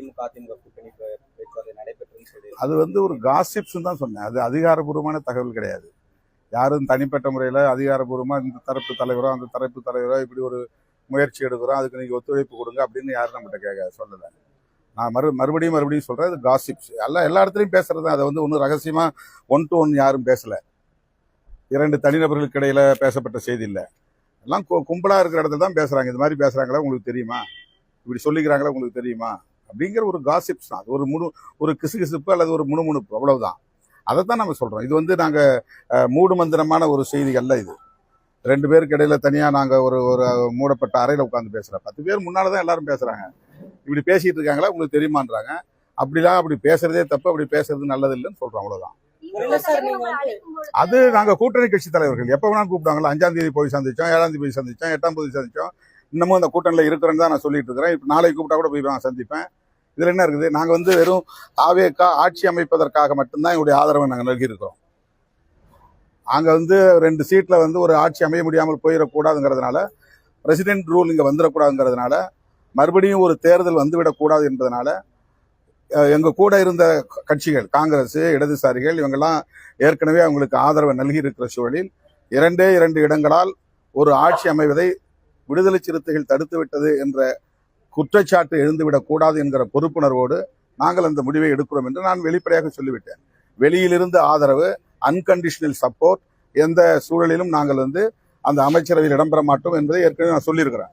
திமுக அதிமுக கூட்டணி பேச்சுவார்த்தை நடைபெற்றுன்னு சொல்லி அது வந்து ஒரு காசிப்ஸ் தான் சொன்னேன். அது அதிகாரப்பூர்வமான தகவல் கிடையாது. யாரும் தனிப்பட்ட முறையில் அதிகாரப்பூர்வமாக இந்த தரப்பு தலைவரோ அந்த தரப்பு தலைவரோ இப்படி ஒரு முயற்சி எடுக்கிறோம், அதுக்கு நீங்கள் ஒத்துழைப்பு கொடுங்க அப்படின்னு யாரும் நம்மகிட்ட சொல்லலை. நான் மறுபடியும் சொல்கிறேன், இது காசிப்ஸ். எல்லா இடத்துலையும் பேசுறது. அதை வந்து ஒன்றும் ரகசியமாக 1 to 1 யாரும் பேசலை. 2 தனிநபர்களுக்கு இடையில பேசப்பட்ட செய்தி இல்லை. எல்லாம் கும்பலாக இருக்கிற இடத்துல தான் பேசுகிறாங்க. இது மாதிரி பேசுகிறாங்களா உங்களுக்கு தெரியுமா, இப்படி சொல்லிக்கிறாங்களா உங்களுக்கு தெரியுமா அப்படிங்கிற ஒரு காசிப்ஸ் தான். அது ஒரு கிசுகிசுப்பு அல்லது ஒரு முணுமுணுப்பு, அவ்வளவுதான். அதைத்தான் நம்ம சொல்கிறோம். இது வந்து நாங்கள் மூடு மந்திரமான ஒரு செய்திகள்ல. இது 2 பேருக்கு இடையில தனியாக நாங்கள் ஒரு மூடப்பட்ட அறையில் உட்காந்து பேசுகிறோம். 10 பேர் முன்னால் தான் எல்லாரும் பேசுகிறாங்க. இப்படி பேசிட்டு இருக்காங்களா உங்களுக்கு தெரியுமான்றாங்க. அப்படி பேசுறதே தப்பு, அப்படி பேசுறது நல்லது இல்லைன்னு சொல்கிறோம், அவ்வளோதான். அது நாங்கள் கூட்டணி கட்சி தலைவர்கள் எப்போ வேணாலும் கூப்பிட்டாங்களா. 5ஆம் தேதி போய் சந்திச்சோம், 7ஆம் தேதி போய் சந்திச்சோம், 8ஆம் தேதி சந்திச்சோம். இன்னமும் அந்த கூட்டணியில் இருக்கிறேன்னு தான் நான் சொல்லிட்டு இருக்கிறேன். இப்போ நாளைக்கு கூப்பிட்டா கூட போய் நான் சந்திப்பேன். இதில் என்ன இருக்குது? நாங்கள் வந்து வெறும் தாவேகா ஆட்சி அமைப்பதற்காக மட்டும்தான் எங்களுடைய ஆதரவை நாங்கள் நல்கியிருக்கிறோம். அங்கே வந்து 2 சீட்டில் வந்து ஒரு ஆட்சி அமைய முடியாமல் போயிடக்கூடாதுங்கிறதுனால, பிரசிடென்ட் ரூல் இங்கே வந்துடக்கூடாதுங்கிறதுனால, மறுபடியும் ஒரு தேர்தல் வந்துவிடக்கூடாது என்பதனால எங்கள் கூட இருந்த கட்சிகள், காங்கிரஸ், இடதுசாரிகள், இவங்கெல்லாம் ஏற்கனவே அவங்களுக்கு ஆதரவை நல்கி இருக்கிற சூழலில் 2 இடங்களால் ஒரு ஆட்சி அமைவதை விடுதலை சிறுத்தைகள் தடுத்து விட்டது என்ற குற்றச்சாட்டு எழுந்துவிடக் கூடாது என்கிற பொறுப்புணர்வோடு நாங்கள் அந்த முடிவை எடுக்கிறோம் என்று நான் வெளிப்படையாக சொல்லிவிட்டேன். வெளியிலிருந்து ஆதரவு, அன்கண்டிஷனல் சப்போர்ட், எந்த சூழலிலும் நாங்கள் வந்து அந்த அமைச்சரவையில் இடம்பெற மாட்டோம் என்பதை ஏற்கனவே நான் சொல்லியிருக்கிறேன்.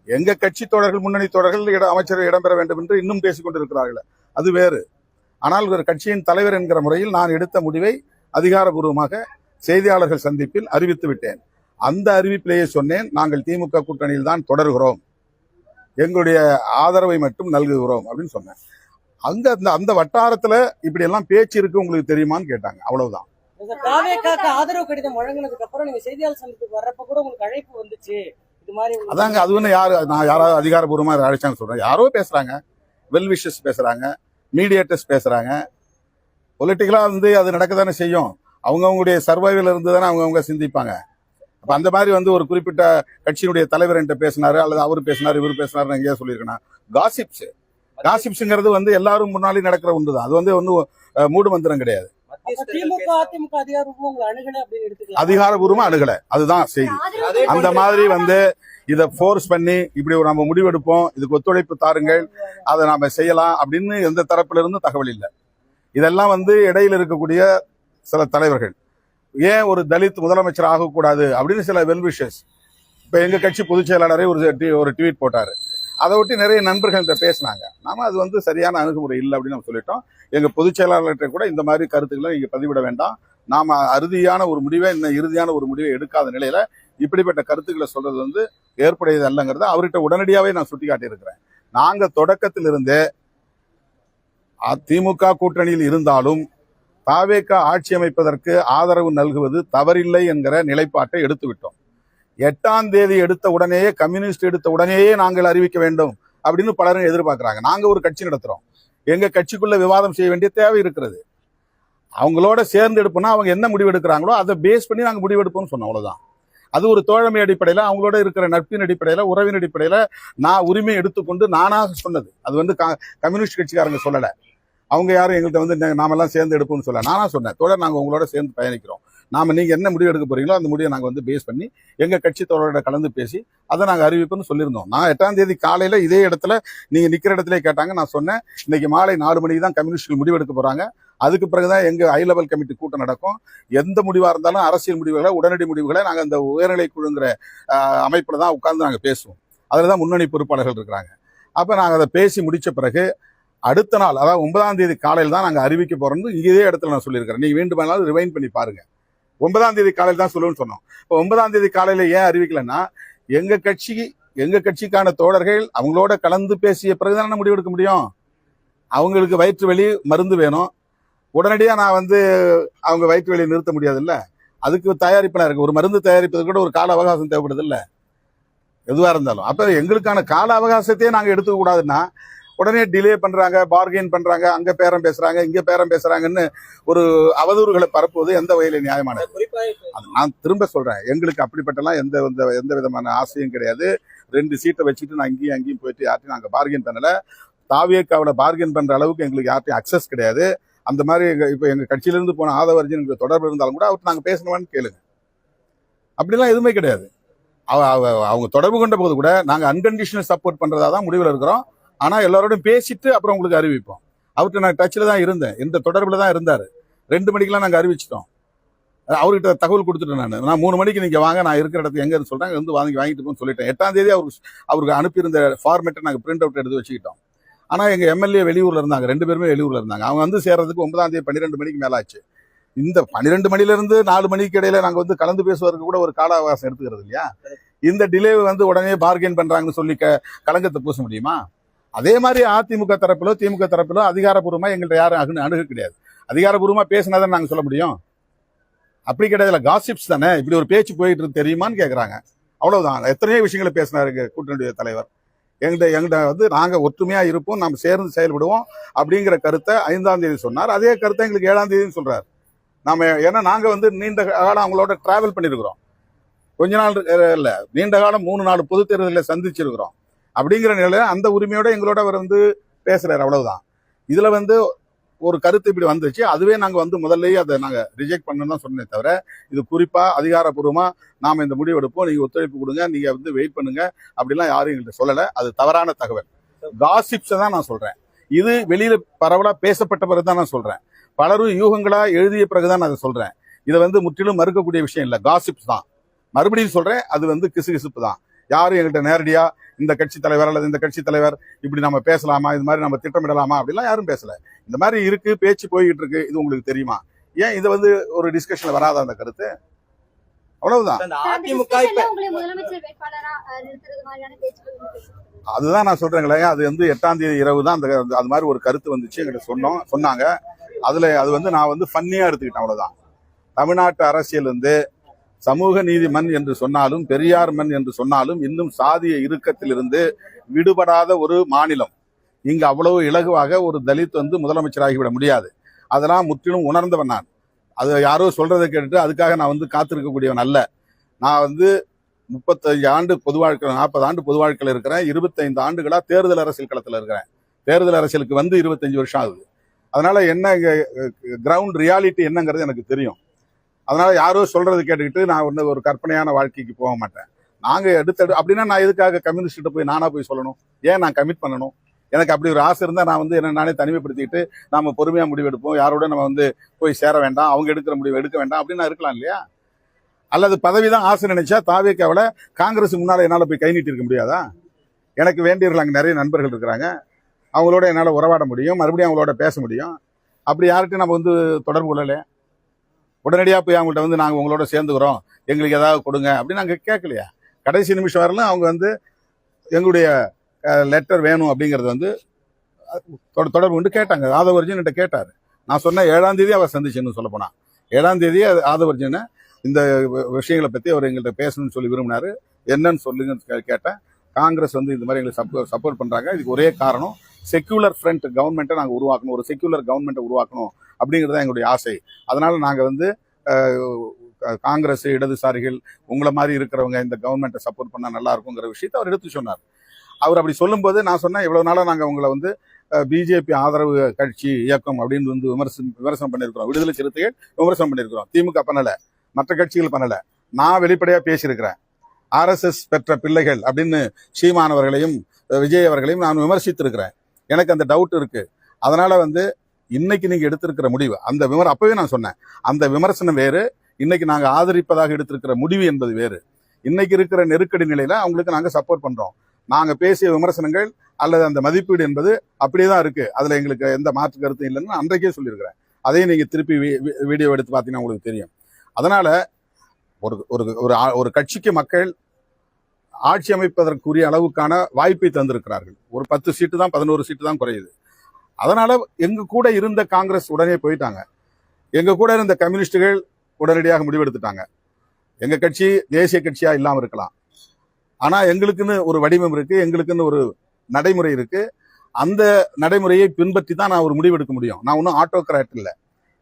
எங்க கட்சி தோழர்கள், முன்னணி தோழர்கள் அமைச்சரவை இடம்பெற வேண்டும் என்று இன்னும் பேசிக் கொண்டிருக்கிறார்கள், அது வேறு. ஆனால் ஒரு கட்சியின் தலைவர் என்கிற முறையில் நான் எடுத்த முடிவை அதிகாரபூர்வமாக செய்தியாளர்கள் சந்திப்பில் அறிவித்து விட்டேன். அந்த அறிவிப்பிலேயே சொன்னேன், நாங்கள் திமுக கூட்டணியில் தான் தொடர்கிறோம், எங்களுடைய ஆதரவை மட்டும் நல்குகிறோம் அப்படின்னு சொன்னேன். அந்த வட்டாரத்துல இப்படி எல்லாம் பேச்சு இருக்கு, உங்களுக்கு தெரியுமான்னு கேட்டாங்க, அவ்வளவுதான். ஆதரவு கடிதம் வழங்கினதுக்கு அப்புறம் நீங்க செய்தியாளர் சந்திப்புக்கு வர்றப்ப கூட உங்களுக்கு அழைப்பு வந்துச்சு, இது மாதிரி அதாங்க. அது ஒண்ணு நான் யாராவது அதிகாரபூர்வமா அழைச்சான்னு சொல்றேன். யாரோ பேசுறாங்க, வெல்விஷஸ் பேசுறாங்க, மீடியேட்டர்ஸ் பேசுறாங்க. பொலிட்டிக்கலா வந்து அது நடக்கத்தானே செய்யும். அவங்கவுங்களுடைய சர்வைவல் இருந்து தானே அவங்கவுங்க சிந்திப்பாங்க. அப்ப அந்த மாதிரி வந்து ஒரு குறிப்பிட்ட கட்சியினுடைய தலைவர் என்கிட்ட பேசினாரு, அல்லது அவர் பேசினாரு, இவர் பேசினாரு எங்கேயா சொல்லியிருக்கேன். காசிப்ஸ்ங்கிறது வந்து எல்லாரும் முன்னாடி நடக்கிற ஒன்றுதான். அது வந்து ஒன்றும் மூடு மந்திரம் கிடையாது. அதிகாரபூர்வமா அணுகல, அதுதான் செய்தி. அந்த மாதிரி வந்து இதை ஃபோர்ஸ் பண்ணி இப்படி நம்ம முடிவெடுப்போம், இதுக்கு ஒத்துழைப்பு தாருங்கள், அதை நாம செய்யலாம் அப்படின்னு எந்த தரப்புல இருந்து தகவல் இல்லை. இதெல்லாம் வந்து இடையில இருக்கக்கூடிய சில தலைவர்கள், ஏன் ஒரு தலித் முதலமைச்சர் ஆகக்கூடாது அப்படின்னு சில வெல்விஷஸ். இப்ப எங்க கட்சி பொதுச் செயலாளரே ஒரு ட்வீட் போட்டாரு. அதை ஒட்டி நிறைய நண்பர்கள்ட்ட பேசினாங்க. நாம அது வந்து சரியான அணுகுமுறை இல்லை அப்படின்னு நம்ம சொல்லிட்டோம். எங்க பொதுச் செயலாளர்கிட்ட கூட இந்த மாதிரி கருத்துக்களை நீங்க பதிவிட வேண்டாம், நாம இறுதியான ஒரு முடிவை எடுக்காத நிலையில இப்படிப்பட்ட கருத்துக்களை சொல்றது வந்து ஏற்புடையது அல்லங்கிறத அவர்கிட்ட உடனடியாவே நான் சுட்டி காட்டியிருக்கிறேன். நாங்க தொடக்கத்திலிருந்தே திமுக கூட்டணியில் இருந்தாலும் தாவேகா ஆட்சி அமைப்பதற்கு ஆதரவு நல்குவது தவறில்லை என்கிற நிலைப்பாட்டை எடுத்துவிட்டோம். 8ஆம் தேதி எடுத்த உடனேயே, கம்யூனிஸ்ட் எடுத்த உடனேயே நாங்கள் அறிவிக்க வேண்டும் அப்படின்னு பலரும் எதிர்பார்க்கிறாங்க. நாங்க ஒரு கட்சி நடத்துறோம், எங்க கட்சிக்குள்ள விவாதம் செய்ய வேண்டிய தேவை இருக்கிறது. அவங்களோட சேர்ந்து எடுப்போம்னா அவங்க என்ன முடிவு எடுக்கிறாங்களோ அதை பேஸ் பண்ணி நாங்க முடிவெடுப்போம்னு சொன்னோம், அவ்வளவுதான். அது ஒரு தோழமை அடிப்படையில, அவங்களோட இருக்கிற நட்பின் அடிப்படையில, உறவின் அடிப்படையில நான் உரிமை எடுத்துக்கொண்டு நானாக சொன்னது. அது வந்து கம்யூனிஸ்ட் கட்சிக்காரங்க சொல்லல, அவங்க யாரும் எங்கள்கிட்ட வந்து நாமெல்லாம் சேர்ந்து எடுப்போம்னு சொல்ல, நானா சொன்னேன், தோழர் நாங்க உங்களோட சேர்ந்து பயணிக்கிறோம், நீங்க என்ன முடிவு எடுக்க போறீங்களோ அந்த முடிவை நாங்க வந்து பேஸ் பண்ணி எங்க கட்சி தோழரோட கலந்து பேசி அதை நாங்க அறிவிப்போம்னு சொல்லியிருந்தோம். நான் 8ஆம் தேதி காலையில இதே இடத்துல நீங்க நிக்கிற இடத்துல கேட்டாங்க, நான் சொன்னேன் இன்னைக்கு மாலை 4 மணிக்கு தான் கம்யூனிஸ்ட்கள் முடிவெடுக்க போறாங்க, அதுக்கு பிறகுதான் எங்க ஹை லெவல் கமிட்டி கூட்டம் நடக்கும். எந்த முடிவா இருந்தாலும் அரசியல் முடிவுகளை, உடனடி முடிவுகளை நாங்க அந்த உயர்நிலை குழுங்கிற அமைப்புல தான் உட்கார்ந்து நாங்க பேசுவோம். அதுலதான் முன்னணி பொறுப்பாளர்கள் இருக்கிறாங்க. அப்ப நாங்க அதை பேசி முடிச்ச பிறகு அடுத்த நாள், அதாவது 9ஆம் தேதி காலையில் தான் நாங்க அறிவிக்க போறோம்னு இதே இடத்துல நான் சொல்லியிருக்கிறேன். நீங்க வேண்டுமானாலும் ரிவைண்ட் பண்ணி பாருங்க. 9ஆம் தேதி காலையில் தான் சொல்லுன்னு சொன்னோம். இப்போ 9ஆம் தேதி காலையில ஏன் அறிவிக்கலன்னா, எங்க கட்சிக்கான தோழர்கள் அவங்களோட கலந்து பேசிய பிறகுதான் முடிவெடுக்க முடியும். அவங்களுக்கு வயிற்று வலி மருந்து வேணும், உடனடியா நான் வந்து அவங்க வயிற்று வலியை நிறுத்த முடியாது இல்ல, அதுக்கு தயாரிப்பெல்லாம் இருக்கு. ஒரு மருந்து தயாரிப்பது கூட ஒரு கால அவகாசம் தேவைப்படுது இல்ல, எதுவா இருந்தாலும். அப்ப எங்களுக்கான கால அவகாசத்தையே நாங்க எடுத்துக்க கூடாதுன்னா உடனே டிலே பண்றாங்க, பார்கெயின் பண்றாங்க, அங்க பேரம் பேசுறாங்க, இங்க பேரம் பேசுறாங்கன்னு ஒரு அவதூறுகளை பரப்புவது எந்த வகையில நியாயமானது? நான் திரும்ப சொல்றேன், எங்களுக்கு அப்படிப்பட்டலாம் எந்த விதமான ஆசையும் கிடையாது. 2 சீட்டை வச்சுட்டு நான் இங்கேயும் அங்கேயும் போயிட்டு யார்ட்டையும் நாங்க பார்கெயின் பண்ணல. தாவேக்காவில் பார்கெயின் பண்ற அளவுக்கு எங்களுக்கு யார்ட்டையும் அக்சஸ் கிடையாது. அந்த மாதிரி இப்போ எங்க கட்சியிலிருந்து போன ஆதவர்ஜன் எங்களுக்கு தொடர்பு இருந்தாலும் கூட அவர்கிட்ட நாங்கள் பேசணுமான்னு கேளுங்க. அப்படிலாம் எதுவுமே கிடையாது. அவங்க தொடர்பு கொண்ட போது கூட நாங்கள் அன்கண்டிஷனல் சப்போர்ட் பண்றதா தான் முடிவில் இருக்கிறோம். ஆனால் எல்லாரோடையும் பேசிட்டு அப்புறம் உங்களுக்கு அறிவிப்போம். அவர்கிட்ட நான் டச்சில் தான் இருந்தேன், இந்த தொடர்பில் தான் இருந்தார். 2 மணிக்கெல்லாம் நாங்கள் அறிவிச்சிட்டோம். அவர்கிட்ட தகவல் கொடுத்துட்டேன். நான் 3 மணிக்கு நீங்கள் வாங்க, நான் இருக்கிற இடத்துக்கு எங்கே சொல்கிறாங்க வந்து வாங்கிட்டு போன்னு சொல்லிட்டேன். 8ஆம் தேதி அவருக்கு அனுப்பியிருந்த ஃபார்மேட்டை நாங்கள் பிரிண்ட் அவுட் எடுத்து வச்சுக்கிட்டோம். ஆனால் எங்கள் எம்எல்ஏ வெளியூரில் இருந்தாங்க, 2 பேருமே வெளியூரில் இருந்தாங்க. அவங்க வந்து சேர்றதுக்கு 9ஆம் தேதி 12 மணிக்கு மேலே ஆச்சு. இந்த 12 மணிலேருந்து 4 மணிக்கு இடையில நாங்கள் வந்து கலந்து பேசுவதற்கு கூட ஒரு கால அவகாசம் எடுத்துக்கிறது இல்லையா? இந்த டிலே வந்து உடனே பார்கெயின் பண்றாங்கன்னு சொல்லி கலங்கத்தை பூச முடியுமா? அதே மாதிரி அதிமுக தரப்பிலோ திமுக தரப்பிலோ அதிகாரப்பூர்வமா எங்கள்கிட்ட யாரும் அணுக கிடையாது. அதிகாரப்பூர்வமா பேசினாதான் நாங்க சொல்ல முடியும். அப்படி கிடையாதுல, காசிப்ஸ் தானே. இப்படி ஒரு பேச்சு போயிட்டு இருக்கு தெரியுமான்னு கேட்கறாங்க. அவ்வளவுதான். எத்தனையோ விஷயங்களை பேசினாரு கூட்டணியுடைய தலைவர். எங்கள்கிட்ட வந்து நாங்க ஒற்றுமையா இருப்போம், நாம் சேர்ந்து செயல்படுவோம் அப்படிங்கிற கருத்தை 5ஆம் தேதி சொன்னார். அதே கருத்தை எங்களுக்கு 7ஆம் தேதி சொல்றாரு. நாம ஏன்னா நாங்க வந்து நீண்ட காலம் அவங்களோட டிராவல் பண்ணிருக்கிறோம். கொஞ்ச நாள் இல்ல, நீண்ட காலம் 3-4 பொது தேர்தலில் சந்திச்சிருக்கிறோம். அப்படிங்கிற நிலையில அந்த உரிமையோட எங்களோட அவர் வந்து பேசுறாரு. அவ்வளவுதான். இதுல வந்து ஒரு கருத்து இப்படி வந்துச்சு, அதுவே நாங்க வந்து முதல்லயே அதை நாங்க ரிஜெக்ட் பண்ணணும் தான் சொன்னே தவிர, இது குறிப்பா அதிகாரப்பூர்வமா நாம இந்த முடிவு எடுப்போம், நீங்க ஒத்துழைப்பு கொடுங்க, நீங்க வந்து வெயிட் பண்ணுங்க அப்படிலாம் யாரும் எங்கள்கிட்ட சொல்லல. அது தவறான தகவல், காசிப்ஸை தான் நான் சொல்றேன். இது வெளியில பரவலா பேசப்பட்ட பிறகுதான் நான் சொல்றேன். பலரும் யூகங்களா எழுதிய பிறகுதான் நான் அதை சொல்றேன். இதை வந்து முற்றிலும் மறுக்கக்கூடிய விஷயம் இல்லை, காசிப்ஸ் தான். மறுபடியும் சொல்றேன், அது வந்து கிசுகிசுப்பு தான். யாரும் எங்கள்கிட்ட நேரடியா இந்த கட்சி தலைவர் அல்லது இந்த கட்சி தலைவர் இப்படி நம்ம பேசலாமா, இது மாதிரி நம்ம திட்டமிடலாமா அப்படிலாம் யாரும் பேசல. இந்த மாதிரி இருக்கு, பேச்சு போய்கிட்டு இருக்கு, இது உங்களுக்கு தெரியுமா? ஏன் இது வந்து ஒரு டிஸ்கஷன்ல வராத அந்த கருத்து? அவ்வளவுதான். அதுதான் நான் சொல்றேங்களே, அது வந்து 8ஆம் தேதி இரவு தான் அது மாதிரி ஒரு கருத்து வந்துச்சு, எங்கிட்ட சொன்னாங்க. அது வந்து நான் வந்து ஃபன்னியா எடுத்துக்கிட்டேன். அவ்வளவுதான். தமிழ்நாட்டு அரசியல் வந்து சமூக நீதி மண் என்று சொன்னாலும், பெரியார் மண் என்று சொன்னாலும், இன்னும் சாதிய இறுக்கத்திலிருந்து விடுபடாத ஒரு மாநிலம். இங்கு அவ்வளவு இலகுவாக ஒரு தலித் வந்து முதலமைச்சராகிவிட முடியாது. அதெல்லாம் முற்றிலும் உணர்ந்தவன் நான். அது யாரோ சொல்றதை கேட்டுட்டு அதுக்காக நான் வந்து காத்திருக்கக்கூடியவன் அல்ல. நான் வந்து 35 ஆண்டு பொது வாழ்க்கை, 40 ஆண்டு பொது வாழ்க்கையில் இருக்கிறேன். 25 ஆண்டுகளா தேர்தல் அரசியல் களத்தில் இருக்கிறேன். தேர்தல் அரசியலுக்கு வந்து 25 வருஷம் ஆகுது. அதனால என்ன கிரவுண்ட் ரியாலிட்டி என்னங்கிறது எனக்கு தெரியும். அதனால யாரோ சொல்றது கேட்டுக்கிட்டு நான் ஒன்று ஒரு கற்பனையான வாழ்க்கைக்கு போக மாட்டேன். நாங்க அப்படின்னா நான் எதுக்காக கம்யூனிஸ்ட் போய் நானா போய் சொல்லணும்? ஏன் நான் கமிட் பண்ணணும்? எனக்கு அப்படி ஒரு ஆசை இருந்தா நான் வந்து என்ன நானே தனிமைப்படுத்திக்கிட்டு நாம பொறுமையா முடிவெடுப்போம், யாரோட நம்ம வந்து போய் சேர வேண்டாம், அவங்க எடுக்கிற முடிவு எடுக்க வேண்டாம் அப்படின்னு இருக்கலாம் இல்லையா? அல்லது பதவிதான் ஆசை நினைச்சா தாவேக்காவில் காங்கிரஸ் முன்னால என்னால போய் கை நீட்டி இருக்க முடியாதா? எனக்கு வேண்டியவர்கள் அங்கே நிறைய நண்பர்கள் இருக்கிறாங்க, அவங்களோட என்னால் உறவாட முடியும், மறுபடியும் அவங்களோட பேச முடியும். அப்படி யார்கிட்டையும் நம்ம வந்து தொடர்பு கொள்ளலையே. உடனடியாக போய் அவங்கள்ட்ட வந்து நாங்கள் உங்களோட சேர்ந்துக்கிறோம், எங்களுக்கு ஏதாவது கொடுங்க அப்படின்னு நாங்கள் கேட்கலையா? கடைசி நிமிஷம் வரலாம் அவங்க வந்து எங்களுடைய லெட்டர் வேணும் அப்படிங்கிறது வந்து தொடர்பு கொண்டு கேட்டாங்க. ஆதவர்ஜன் கேட்டார். நான் சொன்னேன் 7ஆம் தேதி அவர் சந்திச்சுன்னு சொல்ல போனா 7ஆம் தேதி ஆதவர்ஜனை இந்த விஷயங்களை பற்றி அவர் எங்கள்கிட்ட பேசணும்னு சொல்லி விரும்பினாரு. என்னன்னு சொல்லுங்கன்னு கேட்டேன். காங்கிரஸ் வந்து இந்த மாதிரி எங்களுக்கு சப்போர்ட் பண்றாங்க, இதுக்கு ஒரே காரணம் செக்யூலர் ஃப்ரண்ட் கவர்மெண்ட்டை நாங்கள் உருவாக்கணும், ஒரு செக்யூலர் கவர்மெண்ட்டை உருவாக்கணும் அப்படிங்கிறது தான் எங்களுடைய ஆசை. அதனால நாங்கள் வந்து காங்கிரஸ் இடதுசாரிகள் உங்களை மாதிரி இருக்கிறவங்க இந்த கவர்மெண்ட்டை சப்போர்ட் பண்ணால் நல்லா இருக்குங்கிற விஷயத்தை அவர் எடுத்து சொன்னார். அவர் அப்படி சொல்லும்போது நான் சொன்னேன், இவ்வளவு நாளாக நாங்கள் உங்களை வந்து பிஜேபி ஆதரவு கட்சி இயக்கம் அப்படின்னு வந்து விமர்சனம் பண்ணியிருக்கிறோம், விடுதலை சிறுத்தைகள் விமர்சனம் பண்ணியிருக்கிறோம், திமுக பண்ணல, மற்ற கட்சிகள் பண்ணல. நான் வெளிப்படையா பேசியிருக்கிறேன். RSS பெற்ற பிள்ளைகள் அப்படின்னு சீமானவர்களையும் விஜய் அவர்களையும் நான் விமர்சித்திருக்கிறேன். எனக்கு அந்த டவுட் இருக்கு. அதனால வந்து இன்னைக்கு நீங்க எடுத்திருக்கிற முடிவு, அந்த அப்பவே நான் சொன்னேன், அந்த விமர்சனம் வேறு, இன்னைக்கு நாங்க ஆதரிப்பதாக எடுத்திருக்கிற முடிவு என்பது வேறு. இன்னைக்கு இருக்கிற நெருக்கடி நிலையில அவங்களுக்கு நாங்க சப்போர்ட் பண்றோம். நாங்க பேசிய விமர்சனங்கள் அல்லது அந்த மதிப்பீடு என்பது அப்படியே தான் இருக்கு, அதுல எங்களுக்கு எந்த மாற்று கருத்தும் இல்லைன்னு அன்றைக்கே சொல்லியிருக்கிறேன். அதையும் நீங்க திருப்பி வீடியோ எடுத்து பார்த்தீங்கன்னா உங்களுக்கு தெரியும். அதனால ஒரு கட்சிக்கு மக்கள் ஆட்சி அமைப்பதற்குரிய அளவுக்கான வாய்ப்பை தந்திருக்கிறார்கள். ஒரு 10 சீட்டு தான், 11 சீட்டு தான் குறையுது. அதனால எங்க கூட இருந்த காங்கிரஸ் உடனே போயிட்டாங்க, எங்க கூட இருந்த கம்யூனிஸ்டுகள் உடனடியாக முடிவெடுத்துட்டாங்க. எங்க கட்சி தேசிய கட்சியா இல்லாம இருக்கலாம், ஆனா எங்களுக்குன்னு ஒரு வடிவம் இருக்கு, எங்களுக்குன்னு ஒரு நடைமுறை இருக்கு. அந்த நடைமுறையை பின்பற்றி தான் நான் ஒரு முடிவெடுக்க முடியும். நான் ஒன்றும் ஆட்டோகிராட் இல்லை.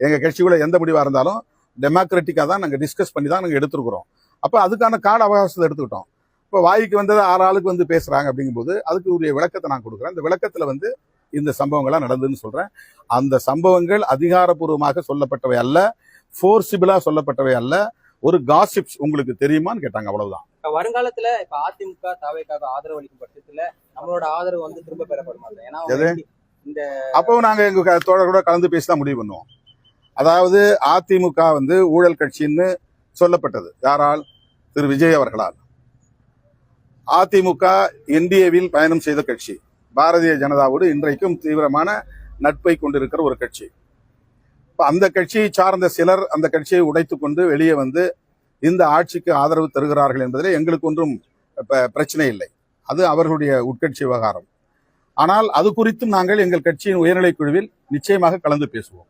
எங்க கட்சிக்குள்ள எந்த முடிவா இருந்தாலும் டெமோக்ராட்டிக்கா தான் நாங்கள் டிஸ்கஸ் பண்ணி தான் நாங்கள் எடுத்துருக்கிறோம். அப்போ அதுக்கான கால அவகாசத்தை எடுத்துக்கிட்டோம். இப்போ வாய்க்கு வந்தது 6 ஆளுக்கு வந்து பேசுறாங்க அப்படிங்கும்போது அதுக்கு உரிய விளக்கத்தை நான் கொடுக்குறேன். இந்த விளக்கத்துல வந்து இந்த சம்பவங்கள்லாம் நடந்ததுன்னு சொல்றேன். அந்த சம்பவங்கள் அதிகாரப்பூர்வமாக சொல்லப்பட்டவை அல்ல, ஃபோர்சிபிளா சொல்லப்பட்டவை அல்ல, ஒரு காசிப்ஸ் உங்களுக்கு தெரியுமான்னு கேட்டாங்க, அவ்வளவுதான். வருங்காலத்துல இப்ப அதிமுக தாவேக்காக ஆதரவு அளிக்கும் பட்சத்துல நம்மளோட ஆதரவு வந்து திரும்ப பெறப்படுமா? ஏன்னா இந்த அப்பவும் நாங்க எங்க தோழர்களோட கலந்து பேசிதான் முடிவு பண்ணுவோம். அதாவது அதிமுக வந்து ஊழல் கட்சின்னு சொல்லப்பட்டது யாரால்? திரு விஜய் அவர்களால். அதிமுக என்டிஏவில் பயணம் செய்த கட்சி, பாரதிய ஜனதாவோடு இன்றைக்கும் தீவிரமான நட்பை கொண்டிருக்கிற ஒரு கட்சி. அந்த கட்சியை சார்ந்த சிலர் அந்த கட்சியை உடைத்துக் கொண்டு வெளியே வந்து இந்த ஆட்சிக்கு ஆதரவு தருகிறார்கள் என்பதில் எங்களுக்கு ஒன்றும் பிரச்சனை இல்லை. அது அவர்களுடைய உட்கட்சி விவகாரம். ஆனால் அது குறித்தும் நாங்கள் எங்கள் கட்சியின் உயர்நிலைக் குழுவில் நிச்சயமாக கலந்து பேசுவோம்.